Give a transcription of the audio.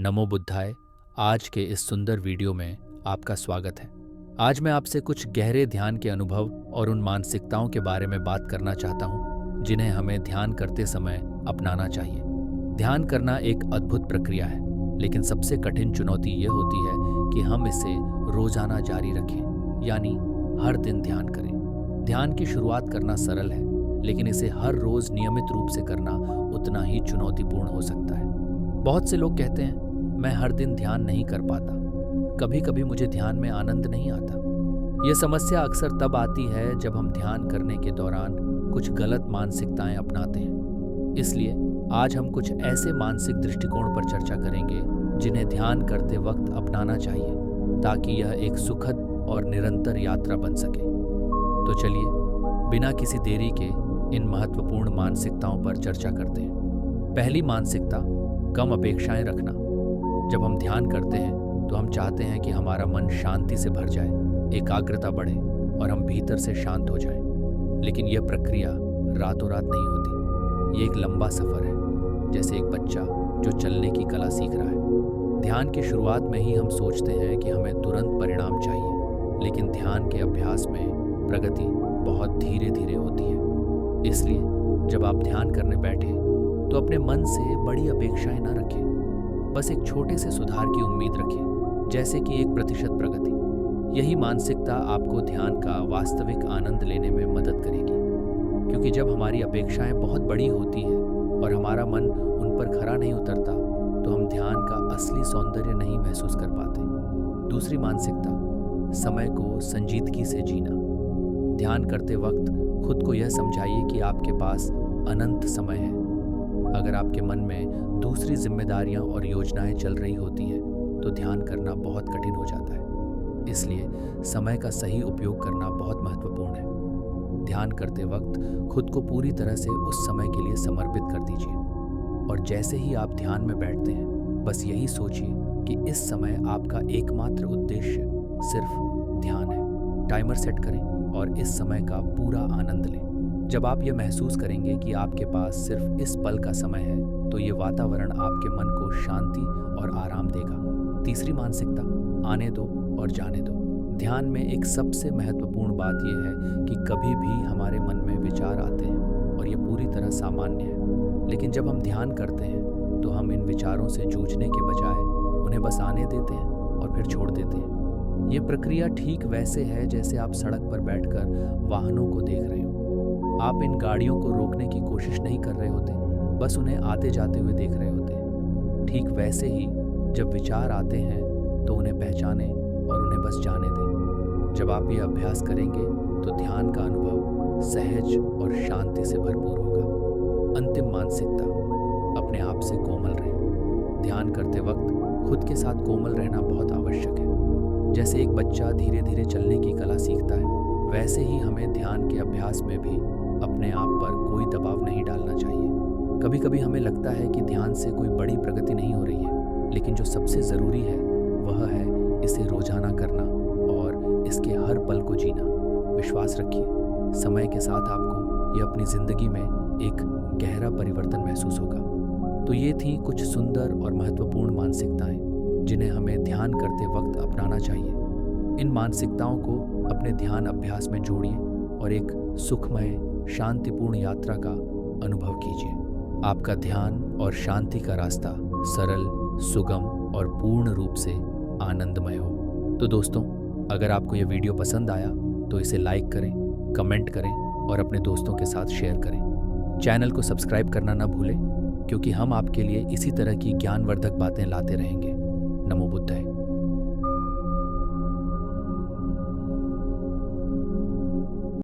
नमो बुद्धाय। आज के इस सुंदर वीडियो में आपका स्वागत है। आज मैं आपसे कुछ गहरे ध्यान के अनुभव और उन मानसिकताओं के बारे में बात करना चाहता हूँ जिन्हें हमें ध्यान करते समय अपनाना चाहिए। ध्यान करना एक अद्भुत प्रक्रिया है, लेकिन सबसे कठिन चुनौती यह होती है कि हम इसे रोजाना जारी रखें, यानी हर दिन ध्यान करें। ध्यान की शुरुआत करना सरल है, लेकिन इसे हर रोज नियमित रूप से करना उतना ही चुनौतीपूर्ण हो सकता है। बहुत से लोग कहते हैं, मैं हर दिन ध्यान नहीं कर पाता, कभी कभी मुझे ध्यान में आनंद नहीं आता। यह समस्या अक्सर तब आती है जब हम ध्यान करने के दौरान कुछ गलत मानसिकताएं अपनाते हैं। इसलिए आज हम कुछ ऐसे मानसिक दृष्टिकोण पर चर्चा करेंगे जिन्हें ध्यान करते वक्त अपनाना चाहिए, ताकि यह एक सुखद और निरंतर यात्रा बन सके। तो चलिए बिना किसी देरी के इन महत्वपूर्ण मानसिकताओं पर चर्चा करते हैं। पहली मानसिकता, कम अपेक्षाएं रखना। जब हम ध्यान करते हैं तो हम चाहते हैं कि हमारा मन शांति से भर जाए, एकाग्रता बढ़े और हम भीतर से शांत हो जाएं। लेकिन यह प्रक्रिया रातों रात नहीं होती। ये एक लंबा सफर है, जैसे एक बच्चा जो चलने की कला सीख रहा है। ध्यान की शुरुआत में ही हम सोचते हैं कि हमें तुरंत परिणाम चाहिए, लेकिन ध्यान के अभ्यास में प्रगति बहुत धीरे धीरे होती है। इसलिए जब आप ध्यान करने बैठे तो अपने मन से बड़ी अपेक्षाएं न रखें। बस एक छोटे से सुधार की उम्मीद रखें, जैसे कि 1% प्रगति। यही मानसिकता आपको ध्यान का वास्तविक आनंद लेने में मदद करेगी, क्योंकि जब हमारी अपेक्षाएं बहुत बड़ी होती हैं और हमारा मन उन पर खरा नहीं उतरता, तो हम ध्यान का असली सौंदर्य नहीं महसूस कर पाते। दूसरी मानसिकता, समय को संजीदगी से जीना। ध्यान करते वक्त खुद को यह समझाइए कि आपके पास अनंत समय है। अगर आपके मन में दूसरी जिम्मेदारियां और योजनाएं चल रही होती हैं, तो ध्यान करना बहुत कठिन हो जाता है। इसलिए समय का सही उपयोग करना बहुत महत्वपूर्ण है। ध्यान करते वक्त खुद को पूरी तरह से उस समय के लिए समर्पित कर दीजिए, और जैसे ही आप ध्यान में बैठते हैं, बस यही सोचिए कि इस समय आपका एकमात्र उद्देश्य सिर्फ ध्यान है। टाइमर सेट करें और इस समय का पूरा आनंद लें। जब आप ये महसूस करेंगे कि आपके पास सिर्फ इस पल का समय है, तो ये वातावरण आपके मन को शांति और आराम देगा। तीसरी मानसिकता, आने दो और जाने दो। ध्यान में एक सबसे महत्वपूर्ण बात यह है कि कभी भी हमारे मन में विचार आते हैं, और ये पूरी तरह सामान्य है। लेकिन जब हम ध्यान करते हैं तो हम इन विचारों से जूझने के बजाय उन्हें बस आने देते हैं और फिर छोड़ देते हैं। ये प्रक्रिया ठीक वैसे है जैसे आप सड़क पर बैठकर वाहनों को देख रहे हो। आप इन गाड़ियों को रोकने की कोशिश नहीं कर रहे होते, बस उन्हें आते जाते हुए देख रहे होते हैं। ठीक वैसे ही जब विचार आते हैं तो उन्हें पहचानें और उन्हें बस जाने दें। जब आप ये अभ्यास करेंगे तो ध्यान का अनुभव सहज और शांति से भरपूर होगा। अंतिम मानसिकता, अपने आप से कोमल रहें। ध्यान करते वक्त खुद के साथ कोमल रहना बहुत आवश्यक है। जैसे एक बच्चा धीरे धीरे चलने की कला सीखता है, वैसे ही हमें ध्यान के अभ्यास में भी अपने आप पर कोई दबाव नहीं डालना चाहिए। कभी कभी हमें लगता है कि ध्यान से कोई बड़ी प्रगति नहीं हो रही है, लेकिन जो सबसे ज़रूरी है वह है इसे रोजाना करना और इसके हर पल को जीना। विश्वास रखिए, समय के साथ आपको ये अपनी ज़िंदगी में एक गहरा परिवर्तन महसूस होगा। तो ये थी कुछ सुंदर और महत्वपूर्ण मानसिकताएं जिन्हें हमें ध्यान करते वक्त अपनाना चाहिए। इन मानसिकताओं को अपने ध्यान अभ्यास में जोड़िए और एक सुखमय, शांतिपूर्ण यात्रा का अनुभव कीजिए। आपका ध्यान और शांति का रास्ता सरल, सुगम और पूर्ण रूप से आनंदमय हो। तो दोस्तों, अगर आपको यह वीडियो पसंद आया तो इसे लाइक करें, कमेंट करें और अपने दोस्तों के साथ शेयर करें। चैनल को सब्सक्राइब करना ना भूलें, क्योंकि हम आपके लिए इसी तरह की ज्ञानवर्धक बातें लाते रहेंगे। नमो बुद्धाय।